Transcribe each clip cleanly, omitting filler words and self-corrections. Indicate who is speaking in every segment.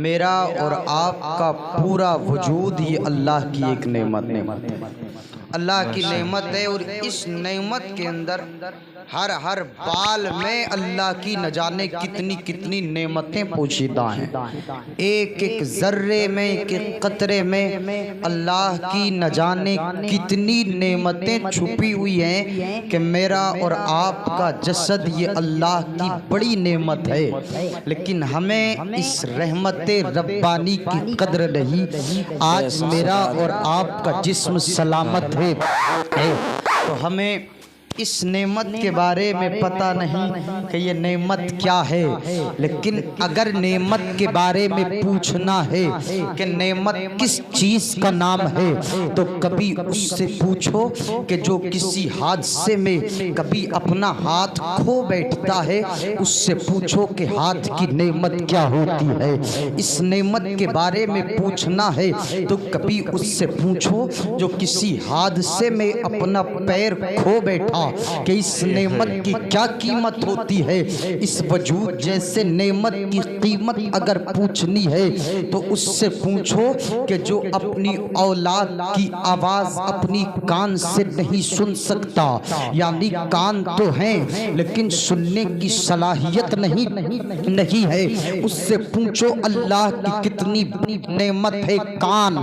Speaker 1: میرا اور آپ کا پورا وجود ہی اللہ کی ایک نعمت ہے، اللہ کی نعمت ہے۔ اور اس نعمت کے اندر ہر بال میں اللہ کی نہ جانے کتنی کتنی نعمتیں پوشیدہ ہیں۔ ایک ایک ذرے میں، ایک ایک قطرے میں اللہ کی نہ جانے کتنی نعمتیں چھپی ہوئی ہیں کہ میرا اور آپ کا جسد یہ اللہ کی بڑی نعمت ہے، لیکن ہمیں اس رحمت ربانی کی قدر نہیں۔ آج میرا اور آپ کا جسم سلامت ہے تو ہمیں اس نعمت کے بارے میں پتہ نہیں کہ یہ نعمت کیا ہے، لیکن اگر نعمت کے بارے میں پوچھنا ہے کہ نعمت کس چیز کا نام ہے تو کبھی اس سے پوچھو کہ جو کسی حادثے میں کبھی اپنا ہاتھ کھو بیٹھتا ہے، اس سے پوچھو کہ ہاتھ کی نعمت کیا ہوتی ہے۔ اس نعمت کے بارے میں پوچھنا ہے تو کبھی اس سے پوچھو جو کسی حادثے میں اپنا پیر کھو بیٹھا کہ اس نعمت کی کیا قیمت ہوتی ہے۔ اس وجود جیسے نعمت کی قیمت اگر پوچھنی ہے تو اس سے پوچھو کہ جو اپنی اولاد کی آواز اپنی کان سے نہیں سن سکتا، یعنی کان تو ہیں لیکن سننے کی صلاحیت نہیں ہے، اس سے پوچھو اللہ کی کتنی نعمت ہے کان۔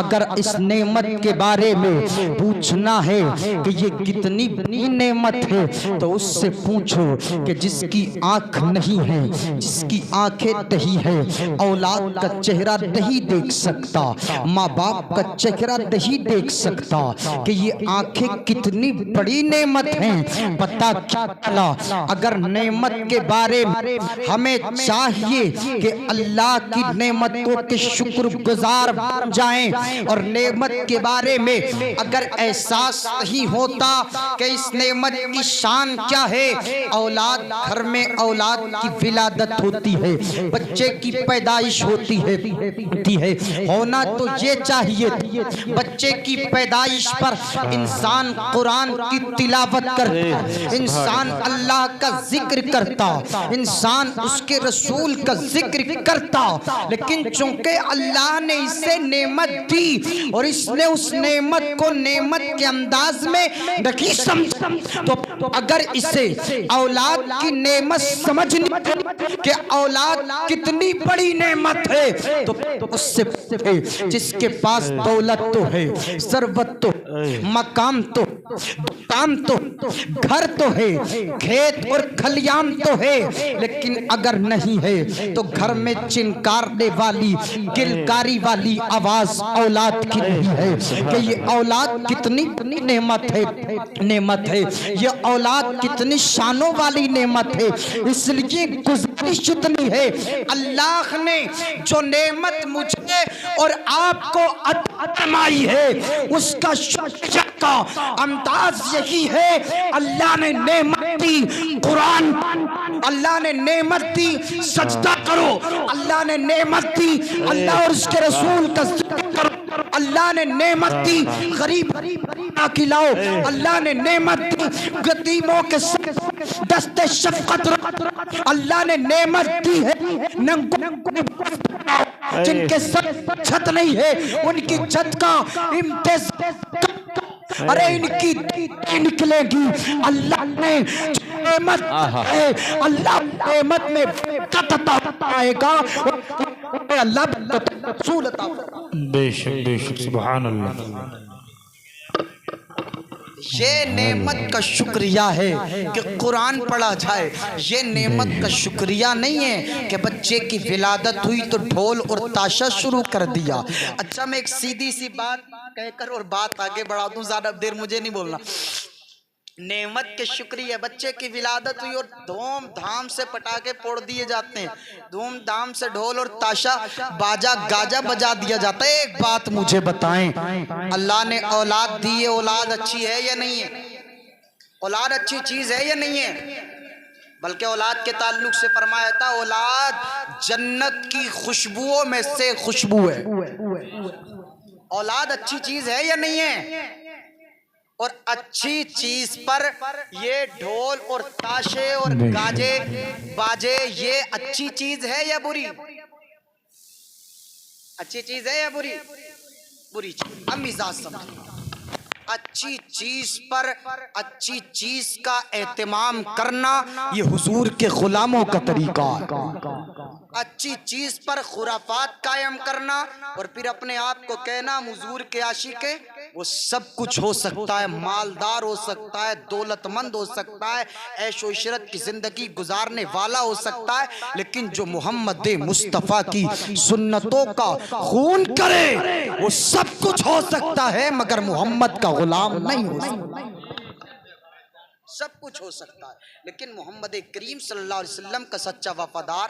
Speaker 1: اگر اس نعمت کے بارے میں پوچھنا ہے کہ یہ کتنی نعمت ہے تو اس سے پوچھو کہ جس کی آنکھ نہیں ہے، جس کی آنکھیں نہیں ہے، اولاد کا چہرہ نہیں دیکھ سکتا، ماں باپ کا چہرہ نہیں دیکھ سکتا، کہ یہ آنکھیں کتنی بڑی نعمت ہیں۔ پتہ کیا چلا؟ اگر نعمت کے بارے میں ہمیں چاہیے کہ اللہ کی نعمتوں کے شکر گزار بن جائیں، اور نعمت کے بارے میں اگر احساس نہیں ہوتا کہ اس نعمت کی شان کیا ہے۔ اولاد، گھر میں اولاد کی ولادت ہوتی ہے، بچے کی پیدائش ہوتی ہے، ہونا تو یہ چاہیے بچے کی پیدائش پر انسان قرآن کی تلاوت کرتا، انسان اللہ کا ذکر کرتا، انسان اس کے رسول کا ذکر کرتا، لیکن چونکہ اللہ نے اسے نعمت دی اور اس نے اس نعمت کو نعمت کے انداز میں نہیں سمجھا، تو اگر اسے اولاد کی نعمت سمجھنی کہ اولاد کتنی بڑی نعمت ہے تو اس سے جس کے پاس دولت تو ہے، ثروت تو، مقام تو، دکان تو، گھر تو ہے، کھیت اور کھلیان تو ہے، لیکن اگر نہیں ہے تو گھر میں چنکارنے والی، کلکاری والی آواز اولاد کی نہیں ہے کہ یہ اولاد کتنی نعمت ہے، یہ اولاد کتنی شانوں والی نعمت ہے۔ اس لیے گزارش اتنی ہے، اللہ نے جو نعمت مجھے اور آپ کو عطا فرمائی ہے اس کا شکر کا انداز یہی ہے۔ اللہ نے نعمت دی قرآن، اللہ نے نعمت دی سجدہ کرو، اللہ نے نعمت دی اللہ اور اس کے رسول کا ذکر کرو، اللہ نے نعمت دی غریب کھلاؤ، اللہ نے نعمت دی یتیموں کے دست شفقت رکھو، اللہ نے نعمت دی ہے جن کے سر چھت نہیں ہے ان کی چھت کا امتزاج، ارے ان کی نکلے گی۔ اللہ نے نعمت ہے، اللہ نعمت میں برکت عطا آئے گا، اللہ رسول عطا۔
Speaker 2: بے شک سبحان اللہ۔
Speaker 1: یہ نعمت کا شکریہ ہے کہ قرآن پڑھا جائے، یہ نعمت کا شکریہ نہیں ہے کہ بچے کی ولادت ہوئی تو ڈھول اور تاشا شروع کر دیا۔ اچھا میں ایک سیدھی سی بات کہہ کر اور بات آگے بڑھا دوں، زیادہ دیر مجھے نہیں بولنا۔ نعمت کے شکریہ، بچے کی ولادت ہوئی اور دھوم دھام سے پٹاخے پھوڑ دیے جاتے ہیں، دھوم دھام سے ڈھول اور تاشا باجا گاجا بجا دیا جاتا ہے۔ ایک بات مجھے بتائیں، اللہ نے اولاد دی ہے، اولاد اچھی ہے یا نہیں ہے؟ اولاد اچھی چیز ہے یا نہیں ہے؟ بلکہ اولاد کے تعلق سے فرمایا تھا اولاد جنت کی خوشبوؤں میں سے خوشبو ہے۔ اولاد اچھی چیز ہے یا نہیں ہے؟ اور اچھی چیز پر یہ ڈھول اور تاشے اور گاجے باجے، یہ اچھی چیز ہے یا بری؟ اچھی چیز ہے یا بری؟ بری چیز. اب مزاج سمجھیں. اچھی چیز پر اچھی چیز کا اہتمام کرنا یہ حضور کے غلاموں کا طریقہ ہے. اچھی چیز پر خرافات قائم کرنا اور پھر اپنے آپ کو کہنا حضور کے عاشق ہے. وہ سب کچھ ہو سکتا ہے، مالدار ہو سکتا ہے، دولت مند ہو سکتا ہے، عیش و عشرت کی زندگی گزارنے والا ہو سکتا ہے، لیکن جو محمد مصطفیٰ کی سنتوں کا خون کرے وہ سب کچھ ہو سکتا ہے مگر محمد کا غلام نہیں ہو سکتا. سب کچھ ہو سکتا ہے لیکن محمد کریم صلی اللہ علیہ وسلم کا سچا وفادار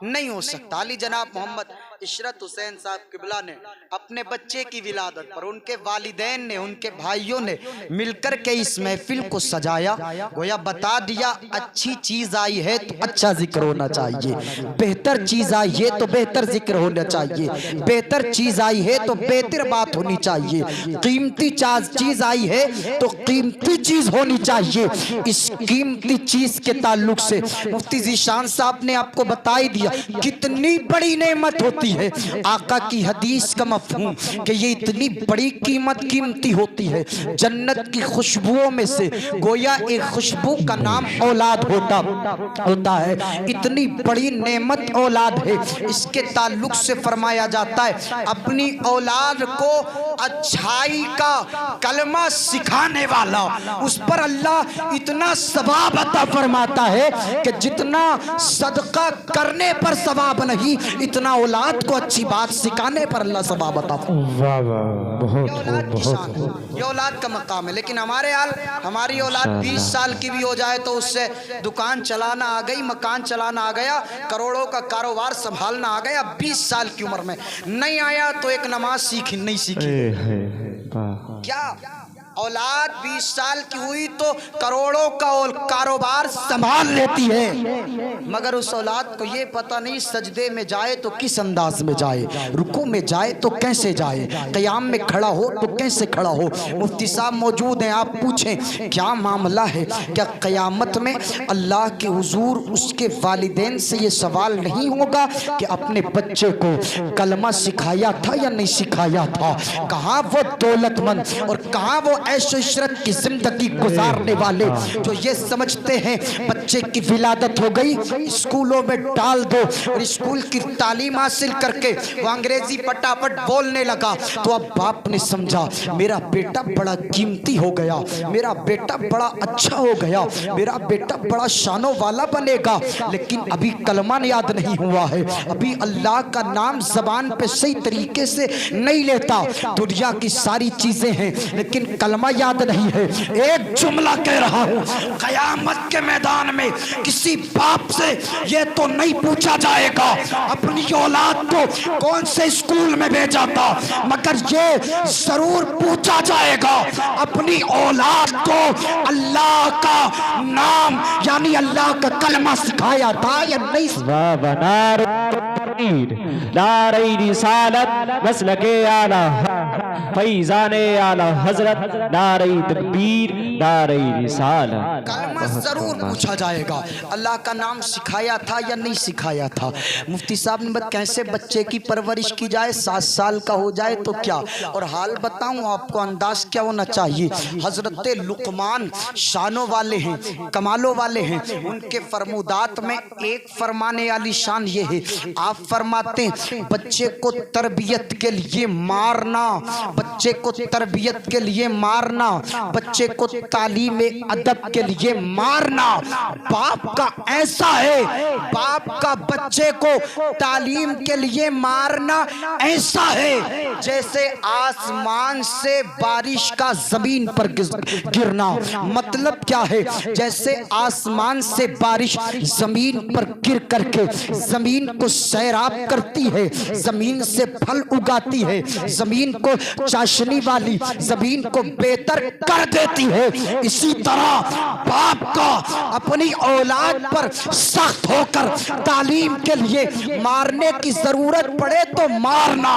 Speaker 1: نہیں ہو سکتا. علی جناب محمد عشرت حسین صاحب قبلہ نے اپنے بچے کی ولادت پر ان کے والدین نے، ان کے بھائیوں نے مل کر کے اس محفل کو سجایا. گویا بتا دیا اچھی چیز آئی ہے تو اچھا ذکر ہونا چاہیے، بہتر چیز آئی ہے تو بہتر ذکر ہونا چاہیے، بہتر چیز آئی ہے تو بہتر بات ہونی چاہیے، قیمتی چیز آئی ہے تو قیمتی چیز ہونی چاہیے. اس قیمتی چیز کے تعلق سے مفتی ذیشان صاحب نے آپ کو بتائی دیا کتنی بڑی نعمت ہوتی ہے. آقا کی حدیث کا مفہوم کہ یہ اتنی بڑی قیمتی ہوتی ہے. جنت کی خوشبوؤں میں سے گویا ایک خوشبو کا نام اولاد ہوتا ہے. اتنی بڑی نعمت اولاد ہے. اس کے تعلق سے فرمایا جاتا ہے اپنی اولاد کو اچھائی کا کلمہ سکھانے والا، اس پر اللہ اتنا ثواب عطا فرماتا ہے کہ جتنا صدقہ کرنے پر ثواب نہیں، اتنا اولاد کو اچھی بات سکھانے پر اللہ ثواب عطا فرماتا. یہ اولاد کا مقام ہے. لیکن ہمارے حال، ہماری اولاد 20 سال کی بھی ہو جائے تو اس سے دکان چلانا آ گئی، مکان چلانا آ گیا، کروڑوں کا کاروبار سنبھالنا آ گیا. 20 سال کی عمر میں نہیں آیا تو ایک نماز سیکھی نہیں سیکھی. کیا اولاد 20 سال کی ہوئی تو کروڑوں کا کاروبار سنبھال لیتی ہے، مگر اس اولاد کو یہ پتہ نہیں سجدے میں جائے تو کس انداز میں جائے، رکوع میں جائے تو کیسے جائے، قیام میں کھڑا ہو تو کیسے کھڑا ہو. مفتی صاحب موجود ہیں، آپ پوچھیں کیا معاملہ ہے؟ کیا قیامت میں اللہ کے حضور اس کے والدین سے یہ سوال نہیں ہوگا کہ اپنے بچے کو کلمہ سکھایا تھا یا نہیں سکھایا تھا؟ کہاں وہ دولت مند اور کہاں وہ عیش و عشرت کی زندگی گزارنے والے جو یہ سمجھتے ہیں بچے کی ولادت ہو گئی اسکولوں میں ڈال دو اور اسکول کی تعلیم حاصل کر کے وہ انگریزی پٹاپٹ بولنے لگا تو اب باپ نے سمجھا میرا بیٹا بڑا قیمتی ہو گیا، میرا بیٹا بڑا اچھا ہو گیا، میرا بیٹا بڑا شانوں والا بنے گا. لیکن ابھی کلمہ یاد نہیں ہوا ہے، ابھی اللہ کا نام زبان پہ صحیح طریقے سے نہیں لیتا. دنیا کی ساری چیزیں ہیں لیکن کلمہ یاد نہیں ہے. ایک جملہ کہہ رہا ہوں، قیامت کے میدان میں کسی باپ سے یہ تو نہیں پوچھا جائے گا اپنی اولاد کو کون سے اسکول میں بھیجا تھا، مگر یہ ضرور پوچھا جائے گا اپنی اولاد کو اللہ کا نام یعنی اللہ کا کلمہ سکھایا تھا یا نہیں.
Speaker 3: نعرہ رسالت مسلک اعلی فیضان اعلی حضرت، نعرہ تکبیر، نعرہ رسالت.
Speaker 1: کلمہ ضرور پوچھا جائے گا اللہ کا نام سکھایا تھا یا نہیں سکھایا تھا. مفتی صاحب نے کیسے بچے کی پرورش کی جائے، 7 سال کا ہو جائے تو کیا. اور حال بتاؤں آپ کو انداز کیا ہونا چاہیے. حضرت لقمان شانوں والے ہیں، کمالوں والے ہیں. ان کے فرمودات میں ایک فرمانے والی شان یہ ہے، آپ فرماتے ہیں بچے کو تربیت کے لیے مارنا، بچے کو تربیت کے لیے مارنا، بچے کو تعلیم ادب کے لیے مارنا باپ کا ایسا ہے، باپ کا بچے کو تعلیم کے لیے مارنا ایسا ہے جیسے آسمان سے بارش کا زمین پر گرنا. مطلب کیا ہے؟ جیسے آسمان سے بارش زمین پر گر کر کے زمین کو سیراب کرتی ہے، زمین سے پھل اگاتی ہے، زمین کو چاشنی والی، زمین کو بہتر کر دیتی ہے، اسی طرح باپ کا اپنی اولاد پر سخت ہو کر تعلیم کے لیے مارنے کی ضرورت پڑے تو مارنا.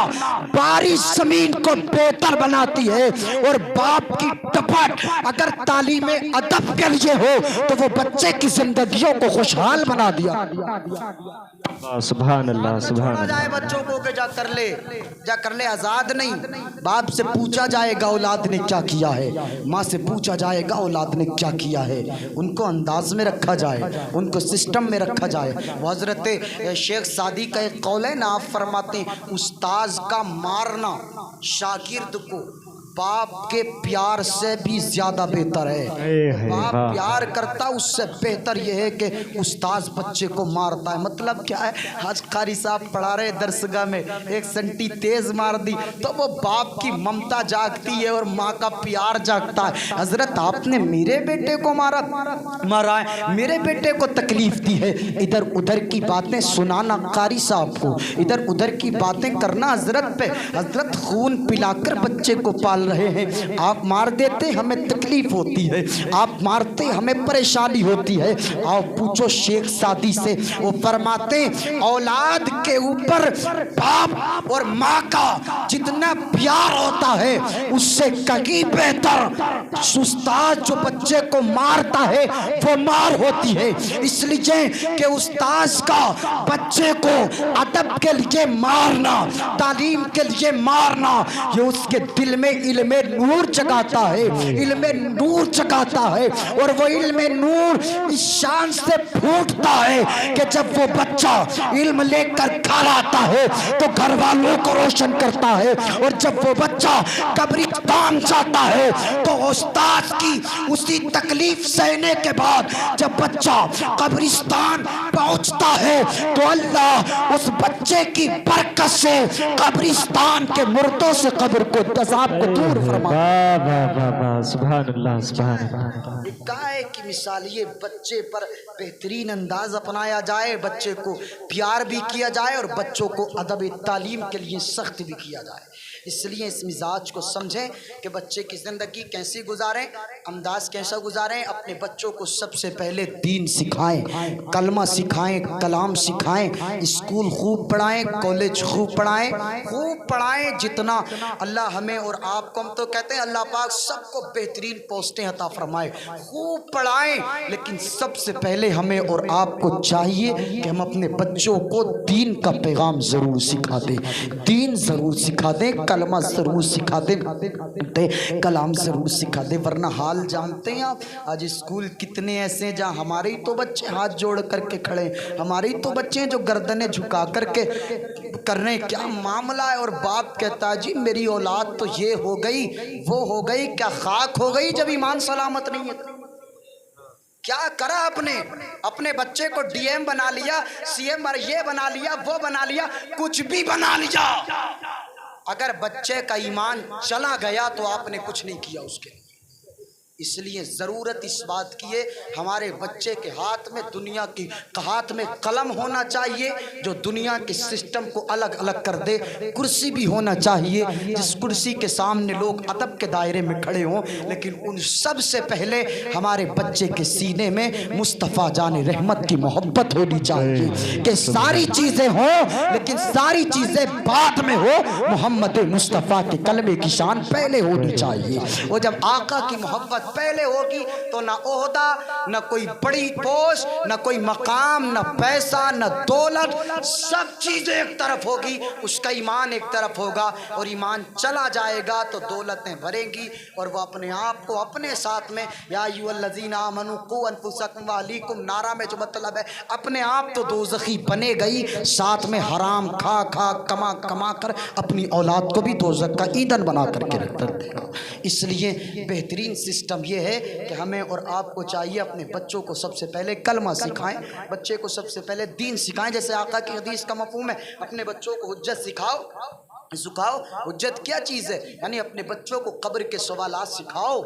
Speaker 1: بارش زمین کو بہتر بناتی ہے اور باپ کی ٹپٹ اگر تعلیم ادب کے لیے ہو تو وہ بچے کی زندگیوں کو خوشحال بنا دیا.
Speaker 3: سبحان اللہ سبحان
Speaker 1: چھوڑا جائے
Speaker 3: اللہ
Speaker 1: بچوں کو کہ جا کر لے آزاد نہیں. باپ سے پوچھا جائے گا اولاد نے کیا کیا ہے, ماں سے پوچھا جائے گا اولاد نے کیا کیا ہے. ان کو انداز میں رکھا جائے, ان کو سسٹم میں رکھا جائے. وہ حضرت شیخ سعدی کا ایک قول ہے نا, آپ فرماتے ہیں استاذ کا مارنا شاگرد کو باپ کے پیار سے بھی زیادہ بہتر ہے. باپ پیار کرتا اس سے بہتر یہ ہے کہ استاذ بچے کو مارتا ہے. مطلب کیا ہے, آج قاری صاحب پڑھا رہے درسگاہ میں, ایک سنٹی تیز مار دی تو وہ باپ کی ممتا جاگتی ہے اور ماں کا پیار جاگتا ہے. حضرت آپ نے میرے بیٹے کو مارا ہے, میرے بیٹے کو تکلیف دی ہے. ادھر ادھر کی باتیں سنانا قاری صاحب کو, ادھر ادھر کی باتیں کرنا حضرت پہ. حضرت خون پلا کر بچے کو پال رہے ہیں, آپ مار دیتے ہمیں تکلیف ہوتی ہے, آپ مارتے ہمیں پریشانی ہوتی ہے. آپ پوچھو شیخ سعدی سے, وہ فرماتے اولاد کے اوپر باپ اور ماں کا جتنا پیار ہوتا ہے اس سے کہیں بہتر استاد جو بچے کو مارتا ہے وہ مار ہوتی ہے. اس لیے کہ استاذ کا بچے کو ادب کے لیے مارنا, تعلیم کے لیے مارنا, یہ اس کے دل میں علم نور جگاتا ہے, علم نور جگاتا ہے. اور وہ علم نور اس شان سے پھوٹتا ہے کہ جب وہ بچہ علم لے کر گھر آتا ہے تو گھر والوں کو روشن کرتا ہے, اور جب وہ بچہ قبرستان جاتا ہے تو استاد کی اسی تکلیف سہنے کے بعد جب بچہ قبرستان پہنچتا ہے تو اللہ اس بچے کی برکت سے قبرستان کے مردوں سے قبر کو عذاب کو دور فرماتا.
Speaker 3: سبحان اللہ سبحان اللہ.
Speaker 1: گائے کی مثال یہ بچے پر بہترین انداز اپنایا جائے, بچے کو پیار بھی کیا جائے اور بچوں کو ادب تعلیم کے لیے سخت بھی کیا جائے. اس لیے اس مزاج کو سمجھیں کہ بچے کی زندگی کیسی گزاریں, انداز کیسا گزاریں. اپنے بچوں کو سب سے پہلے دین سکھائیں, کلمہ سکھائیں, کلام سکھائیں, اسکول خوب پڑھائیں, کالج خوب پڑھائیں جتنا اللہ ہمیں اور آپ کو, ہم تو کہتے ہیں اللہ پاک سب کو بہترین پوسٹیں عطا فرمائے, خوب پڑھائیں. لیکن سب سے پہلے ہمیں اور آپ کو چاہیے کہ ہم اپنے بچوں کو دین کا پیغام ضرور سکھا دیں, دین ضرور سکھا دیں, کلمہ ضرور سکھا دیں, کلام ضرور سکھا دیں. ورنہ حال جانتے ہیں آپ, آج اسکول کتنے ایسے ہیں جہاں ہمارے ہی تو بچے ہاتھ جوڑ کر کے کھڑے ہیں, ہمارے ہی تو بچے ہیں جو گردنیں جھکا کر کے کر رہے ہیں کیا معاملہ ہے. اور باپ کہتا ہے جی میری اولاد تو یہ ہو گئی وہ ہو گئی, کیا خاک ہو گئی جب ایمان سلامت نہیں ہے. کیا کرا اپنے بچے کو ڈی ایم بنا لیا, سی ایم یہ بنا لیا وہ بنا لیا, کچھ بھی بنا لیا. اگر بچے کا ایمان چلا گیا تو آپ نے کچھ نہیں کیا اس کے. اس لیے ضرورت اس بات کی ہے ہمارے بچے کے ہاتھ میں دنیا کی ہاتھ میں قلم ہونا چاہیے جو دنیا کے سسٹم کو الگ الگ کر دے. کرسی بھی ہونا چاہیے جس کرسی کے سامنے لوگ ادب کے دائرے میں کھڑے ہوں, لیکن ان سب سے پہلے ہمارے بچے کے سینے میں مصطفیٰ جان رحمت کی محبت ہونی چاہیے کہ ساری چیزیں ہوں لیکن ساری چیزیں بعد میں ہو, محمد مصطفیٰ کے کلمے کی شان پہلے ہونی چاہیے. اور جب آقا کی محبت پہلے ہوگی تو نہ عہدہ, نہ کوئی بڑی پوسٹ, نہ کوئی مقام, نہ پیسہ, نہ دولت, سب چیزیں ایک طرف ہوگی, اس کا ایمان ایک طرف ہوگا. اور ایمان چلا جائے گا تو دولتیں بھریں گی اور وہ اپنے آپ کو اپنے ساتھ میں یا ایھا الذین آمنوا قوا انفسکم واہلیکم نعرہ میں جو مطلب ہے اپنے آپ تو دوزخی بنے گئی, ساتھ میں حرام کھا کھا کما کما کر اپنی اولاد کو بھی دوزخ کا ایندھن بنا کر کے رکھ دے گا. اس لیے بہترین سسٹم یہ ہے کہ ہمیں اور آپ کو چاہیے اپنے بچوں کو سب سے پہلے کلمہ سکھائیں, بچے کو سب سے پہلے دین سکھائیں. جیسے آقا کی حدیث کا مفہوم ہے اپنے بچوں کو حجت سکھاؤ. حجت کیا چیز ہے, یعنی اپنے بچوں کو قبر کے سوالات سکھاؤ.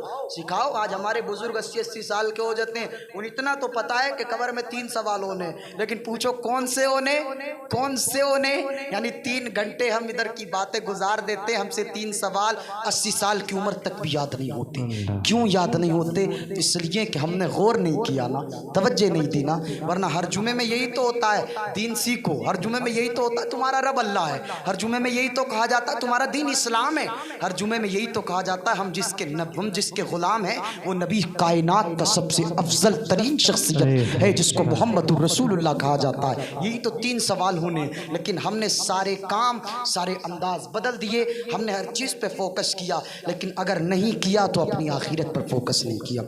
Speaker 1: آج ہمارے بزرگ 80 سال کے ہو جاتے ہیں, انہیں اتنا تو پتا ہے کہ قبر میں 3 سوال ہونے, لیکن پوچھو کون سے ہونے, یعنی 3 گھنٹے ہم ادھر کی باتیں گزار دیتے, ہم سے 3 سوال 80 سال کی عمر تک بھی یاد نہیں ہوتے. کیوں یاد نہیں ہوتے؟ اس لیے کہ ہم نے غور نہیں کیا نا, توجہ نہیں دی نا. ورنہ ہر جمعے میں یہی تو ہوتا ہے دین سیکھو, ہر جمعے میں یہی تو ہوتا ہے تمہارا رب اللہ ہے, ہر جمعے میں یہی تو کہا جاتا ہے تمہارا دین اسلام ہے، ہر جمعے میں یہی تو کہا جاتا ہے ہم جس کے غلام ہیں وہ نبی کائنات کا سب سے افضل ترین شخصیت ہے جس کو محمد الرسول اللہ کہا جاتا ہے۔ یہی تو 3 سوال ہونے، لیکن ہم نے سارے کام سارے انداز بدل دیے، ہم نے ہر چیز پہ فوکس کیا، لیکن اگر نہیں کیا تو اپنی آخرت پر فوکس نہیں کیا۔